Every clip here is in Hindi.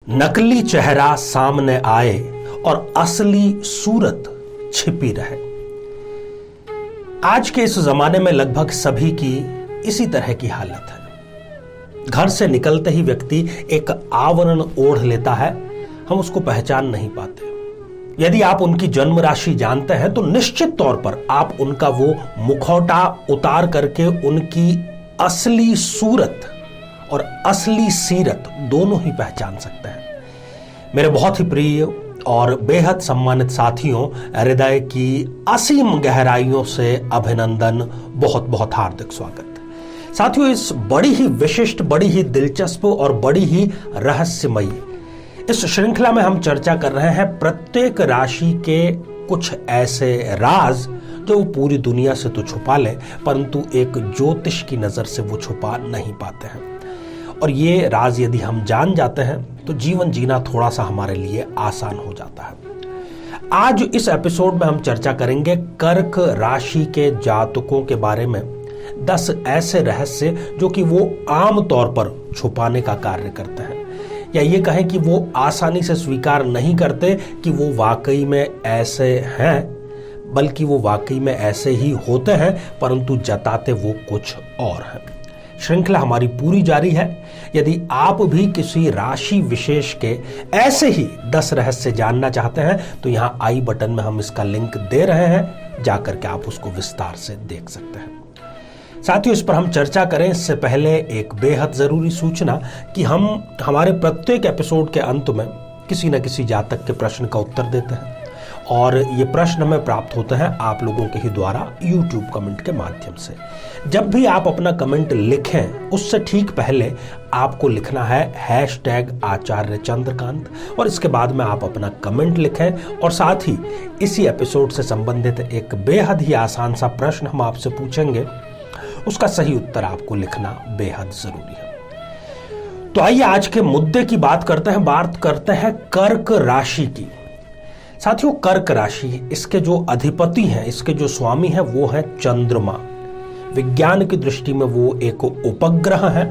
नकली चेहरा सामने आए और असली सूरत छिपी रहे। आज के इस जमाने में लगभग सभी की इसी तरह की हालत है। घर से निकलते ही व्यक्ति एक आवरण ओढ़ लेता है, हम उसको पहचान नहीं पाते। यदि आप उनकी जन्म राशि जानते हैं तो निश्चित तौर पर आप उनका वो मुखौटा उतार करके उनकी असली सूरत और असली सीरत दोनों ही पहचान सकते हैं। मेरे बहुत ही प्रिय और बेहद सम्मानित साथियों, हृदय की असीम गहराइयों से अभिनंदन, बहुत बहुत हार्दिक स्वागत। साथियों, इस बड़ी ही विशिष्ट, बड़ी ही दिलचस्प और बड़ी ही रहस्यमयी इस श्रृंखला में हम चर्चा कर रहे हैं प्रत्येक राशि के कुछ ऐसे राज जो वो पूरी दुनिया से तो छुपा ले, परंतु एक ज्योतिष की नजर से वो छुपा नहीं पाते हैं। और ये राज यदि हम जान जाते हैं तो जीवन जीना थोड़ा सा हमारे लिए आसान हो जाता है। आज इस एपिसोड में हम चर्चा करेंगे कर्क राशि के जातकों के बारे में 10 ऐसे रहस्य जो कि वो आम तौर पर छुपाने का कार्य करते हैं, या ये कहें कि वो आसानी से स्वीकार नहीं करते कि वो वाकई में ऐसे हैं, बल्कि वो वाकई में ऐसे ही होते हैं, परंतु जताते वो कुछ और हैं। श्रृंखला हमारी पूरी जारी है। यदि आप भी किसी राशि विशेष के ऐसे ही 10 रहस्य जानना चाहते हैं तो यहां आई बटन में हम इसका लिंक दे रहे हैं, जाकर के आप उसको विस्तार से देख सकते हैं। साथियों, इस पर हम चर्चा करें इससे पहले एक बेहद जरूरी सूचना कि हम हमारे प्रत्येक एपिसोड के अंत में किसी न किसी जातक के प्रश्न का उत्तर देते हैं, और ये प्रश्न हमें प्राप्त होते हैं आप लोगों के ही द्वारा YouTube कमेंट के माध्यम से। जब भी आप अपना कमेंट लिखें उससे ठीक पहले आपको लिखना है #आचार्य चंद्रकांत, और इसके बाद में आप अपना कमेंट लिखें, और साथ ही इसी एपिसोड से संबंधित एक बेहद ही आसान सा प्रश्न हम आपसे पूछेंगे, उसका सही उत्तर आपको लिखना बेहद जरूरी है। तो आइए आज के मुद्दे की बात करते हैं कर्क राशि की। साथियों, कर्क राशि, इसके जो अधिपति हैं, इसके जो स्वामी हैं वो है चंद्रमा। विज्ञान की दृष्टि में वो एक उपग्रह है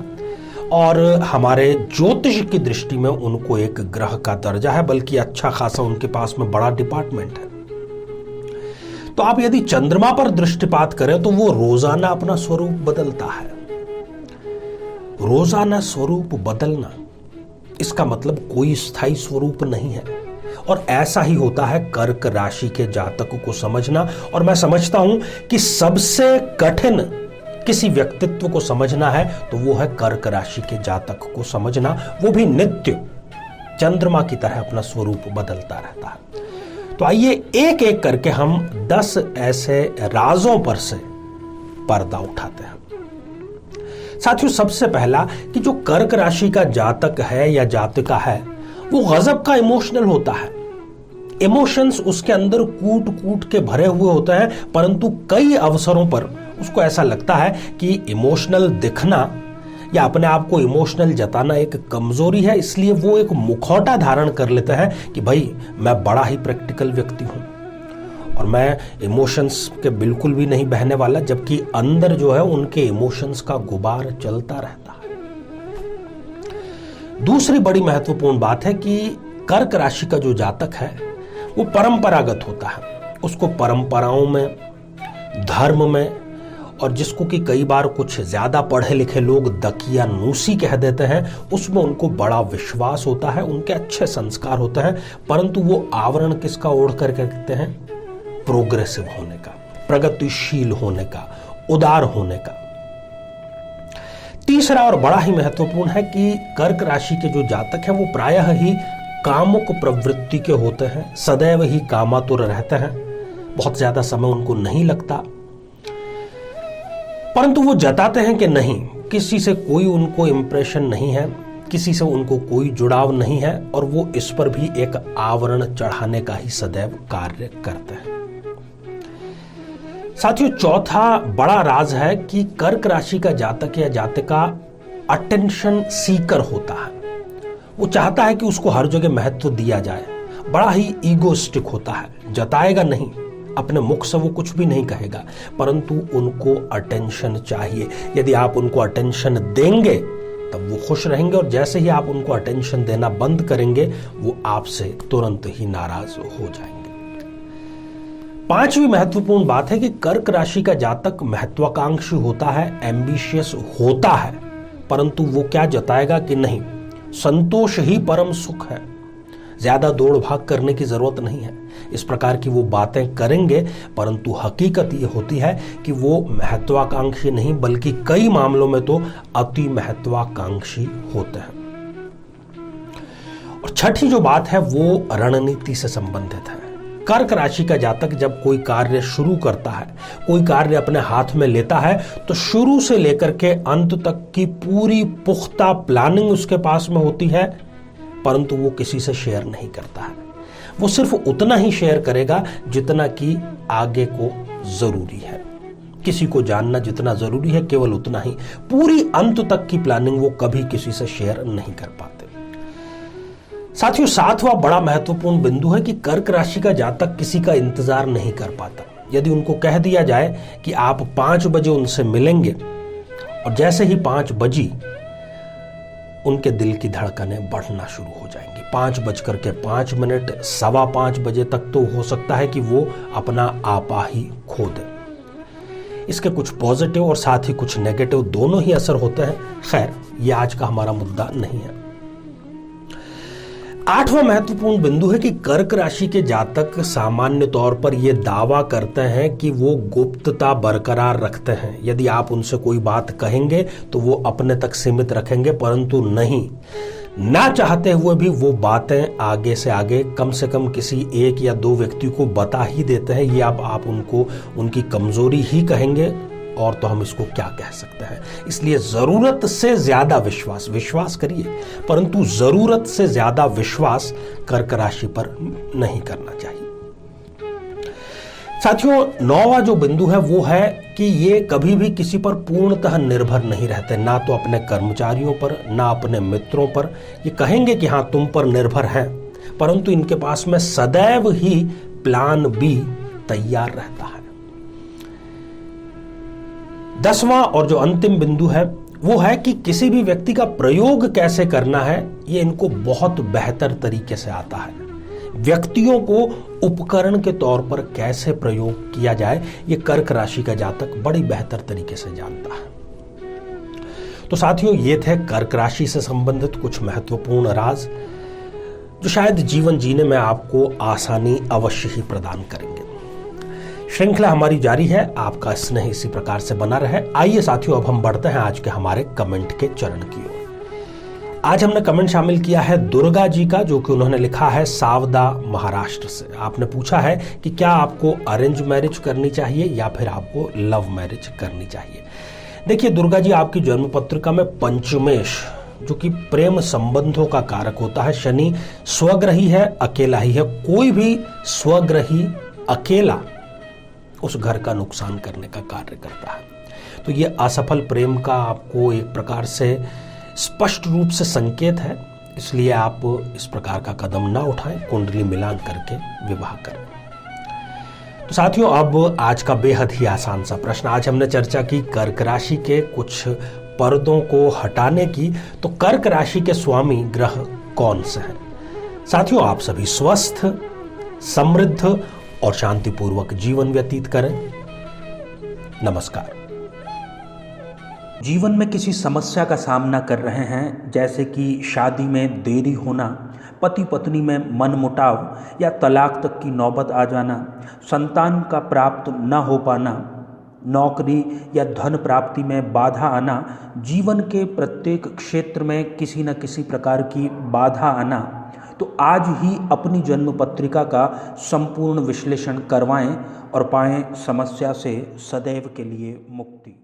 और हमारे ज्योतिष की दृष्टि में उनको एक ग्रह का दर्जा है, बल्कि अच्छा खासा उनके पास में बड़ा डिपार्टमेंट है। तो आप यदि चंद्रमा पर दृष्टिपात करें तो वो रोजाना अपना स्वरूप बदलता है। रोजाना स्वरूप बदलना, इसका मतलब कोई स्थायी स्वरूप नहीं है, और ऐसा ही होता है कर्क राशि के जातकों को समझना। और मैं समझता हूं कि सबसे कठिन किसी व्यक्तित्व को समझना है तो वो है कर्क राशि के जातक को समझना, वो भी नित्य चंद्रमा की तरह अपना स्वरूप बदलता रहता है। तो आइए एक एक करके हम 10 ऐसे राजों पर से पर्दा उठाते हैं। साथियों, सबसे पहला कि जो कर्क राशि का जातक है या जातिका है वो गजब का इमोशनल होता है। इमोशंस उसके अंदर कूट कूट के भरे हुए होते हैं, परंतु कई अवसरों पर उसको ऐसा लगता है कि इमोशनल दिखना या अपने आप को इमोशनल जताना एक कमजोरी है, इसलिए वो एक मुखौटा धारण कर लेते हैं कि भाई मैं बड़ा ही प्रैक्टिकल व्यक्ति हूं और मैं इमोशंस के बिल्कुल भी नहीं बहने वाला, जबकि अंदर जो है उनके इमोशंस का गुबार चलता रहता है। दूसरी बड़ी महत्वपूर्ण बात है कि कर्क राशि का जो जातक है वो परंपरागत होता है। उसको परंपराओं में, धर्म में, और जिसको कि कई बार कुछ ज्यादा पढ़े लिखे लोग दकियानूसी कह देते हैं, उसमें उनको बड़ा विश्वास होता है, उनके अच्छे संस्कार होते हैं, परंतु वो आवरण किसका ओढ़ कर कहते हैं? प्रोग्रेसिव होने का, प्रगतिशील होने का, उदार होने का। तीसरा और बड़ा ही महत्वपूर्ण है कि कर्क राशि के जो जातक हैं वो प्रायः ही कामुक प्रवृत्ति के होते हैं, सदैव ही कामातुर रहते हैं, बहुत ज्यादा समय उनको नहीं लगता, परंतु वो जताते हैं कि नहीं, किसी से कोई उनको इंप्रेशन नहीं है, किसी से उनको कोई जुड़ाव नहीं है, और वो इस पर भी एक आवरण चढ़ाने का ही सदैव कार्य करते हैं। साथियों, चौथा बड़ा राज है कि कर्क राशि का जातक या जातिका अटेंशन सीकर होता है। वो चाहता है कि उसको हर जगह महत्व दिया जाए, बड़ा ही ईगोस्टिक होता है, जताएगा नहीं, अपने मुख से वो कुछ भी नहीं कहेगा, परंतु उनको अटेंशन चाहिए। यदि आप उनको अटेंशन देंगे तब वो खुश रहेंगे, और जैसे ही आप उनको अटेंशन देना बंद करेंगे वो आपसे तुरंत ही नाराज हो जाएंगे। पांचवी महत्वपूर्ण बात है कि कर्क राशि का जातक महत्वाकांक्षी होता है, एम्बिशियस होता है, परंतु वो क्या जताएगा कि नहीं, संतोष ही परम सुख है, ज्यादा दौड़ भाग करने की जरूरत नहीं है। इस प्रकार की वो बातें करेंगे, परंतु हकीकत ये होती है कि वो महत्वाकांक्षी नहीं बल्कि कई मामलों में तो अति महत्वाकांक्षी होते हैं। और छठी जो बात है वो रणनीति से संबंधित है। कर्क राशि का जातक जब कोई कार्य शुरू करता है, कोई कार्य अपने हाथ में लेता है, तो शुरू से लेकर के अंत तक की पूरी पुख्ता प्लानिंग उसके पास में होती है, परंतु वो किसी से शेयर नहीं करता है। वो सिर्फ उतना ही शेयर करेगा जितना कि आगे को जरूरी है। किसी को जानना जितना जरूरी है केवल उतना ही, पूरी अंत तक की प्लानिंग वो कभी किसी से शेयर नहीं कर पाते। साथियों, सातवां बड़ा महत्वपूर्ण बिंदु है कि कर्क राशि का जातक किसी का इंतजार नहीं कर पाता। यदि उनको कह दिया जाए कि आप 5 बजे उनसे मिलेंगे, और जैसे ही 5 बजी उनके दिल की धड़कनें बढ़ना शुरू हो जाएंगी। 5:05, 5:15 बजे तक तो हो सकता है कि वो अपना आपा ही खो दे। इसके कुछ पॉजिटिव और साथ ही कुछ नेगेटिव दोनों ही असर होते हैं। खैर, ये आज का हमारा मुद्दा नहीं है। आठवां महत्वपूर्ण बिंदु है कि कर्क राशि के जातक सामान्य तौर पर यह दावा करते हैं कि वो गुप्तता बरकरार रखते हैं। यदि आप उनसे कोई बात कहेंगे तो वो अपने तक सीमित रखेंगे, परंतु नहीं, ना चाहते हुए भी वो बातें आगे से आगे कम से कम किसी 1 या 2 व्यक्ति को बता ही देते हैं। ये आप उनको उनकी कमजोरी ही कहेंगे, और तो हम इसको क्या कह सकते हैं। इसलिए जरूरत से ज्यादा विश्वास करिए, परंतु जरूरत से ज्यादा विश्वास कर्क राशि पर नहीं करना चाहिए। साथियों, 9वां जो बिंदु है वो है कि ये कभी भी किसी पर पूर्णतः निर्भर नहीं रहते, ना तो अपने कर्मचारियों पर, ना अपने मित्रों पर। ये कहेंगे कि हां तुम पर निर्भर हैं, परंतु इनके पास में सदैव ही प्लान बी तैयार रहता है। 10वां और जो अंतिम बिंदु है वो है कि किसी भी व्यक्ति का प्रयोग कैसे करना है, ये इनको बहुत बेहतर तरीके से आता है। व्यक्तियों को उपकरण के तौर पर कैसे प्रयोग किया जाए, ये कर्क राशि का जातक बड़ी बेहतर तरीके से जानता है। तो साथियों, ये थे कर्क राशि से संबंधित कुछ महत्वपूर्ण राज, जो शायद जीवन जीने में आपको आसानी अवश्य ही प्रदान करेंगे। श्रृंखला हमारी जारी है, आपका स्नेह इसी प्रकार से बना रहे। आइए साथियों, अब हम बढ़ते हैं आज के हमारे कमेंट के चरण की ओर। आज हमने कमेंट शामिल किया है दुर्गा जी का, जो कि उन्होंने लिखा है सावदा, महाराष्ट्र से। आपने पूछा है कि क्या आपको अरेंज मैरिज करनी चाहिए या फिर आपको लव मैरिज करनी चाहिए। देखिए दुर्गा जी, आपकी जन्म पत्रिका में पंचमेश, जो कि प्रेम संबंधों का कारक होता है, शनि स्वग्रही है, अकेला ही है। कोई भी स्वग्रही अकेला उस घर का नुकसान करने का कार्य करता है। तो ये असफल प्रेम का आपको एक प्रकार से स्पष्ट रूप से संकेत है, इसलिए आप इस प्रकार का कदम ना उठाएं, कुंडली मिलान करके विवाह करें। तो साथियों, अब आज का बेहद ही आसान सा प्रश्न। आज हमने चर्चा की कर्क राशि के कुछ पर्दों को हटाने की, तो कर्क राशि के स्वामी ग्रह कौन से हैं? साथियों, आप सभी स्वस्थ, समृद्ध और शांतिपूर्वक जीवन व्यतीत करें। नमस्कार। जीवन में किसी समस्या का सामना कर रहे हैं, जैसे कि शादी में देरी होना, पति पत्नी में मनमुटाव या तलाक तक की नौबत आ जाना, संतान का प्राप्त न हो पाना, नौकरी या धन प्राप्ति में बाधा आना, जीवन के प्रत्येक क्षेत्र में किसी न किसी प्रकार की बाधा आना, तो आज ही अपनी जन्म पत्रिका का संपूर्ण विश्लेषण करवाएं और पाएं समस्या से सदैव के लिए मुक्ति।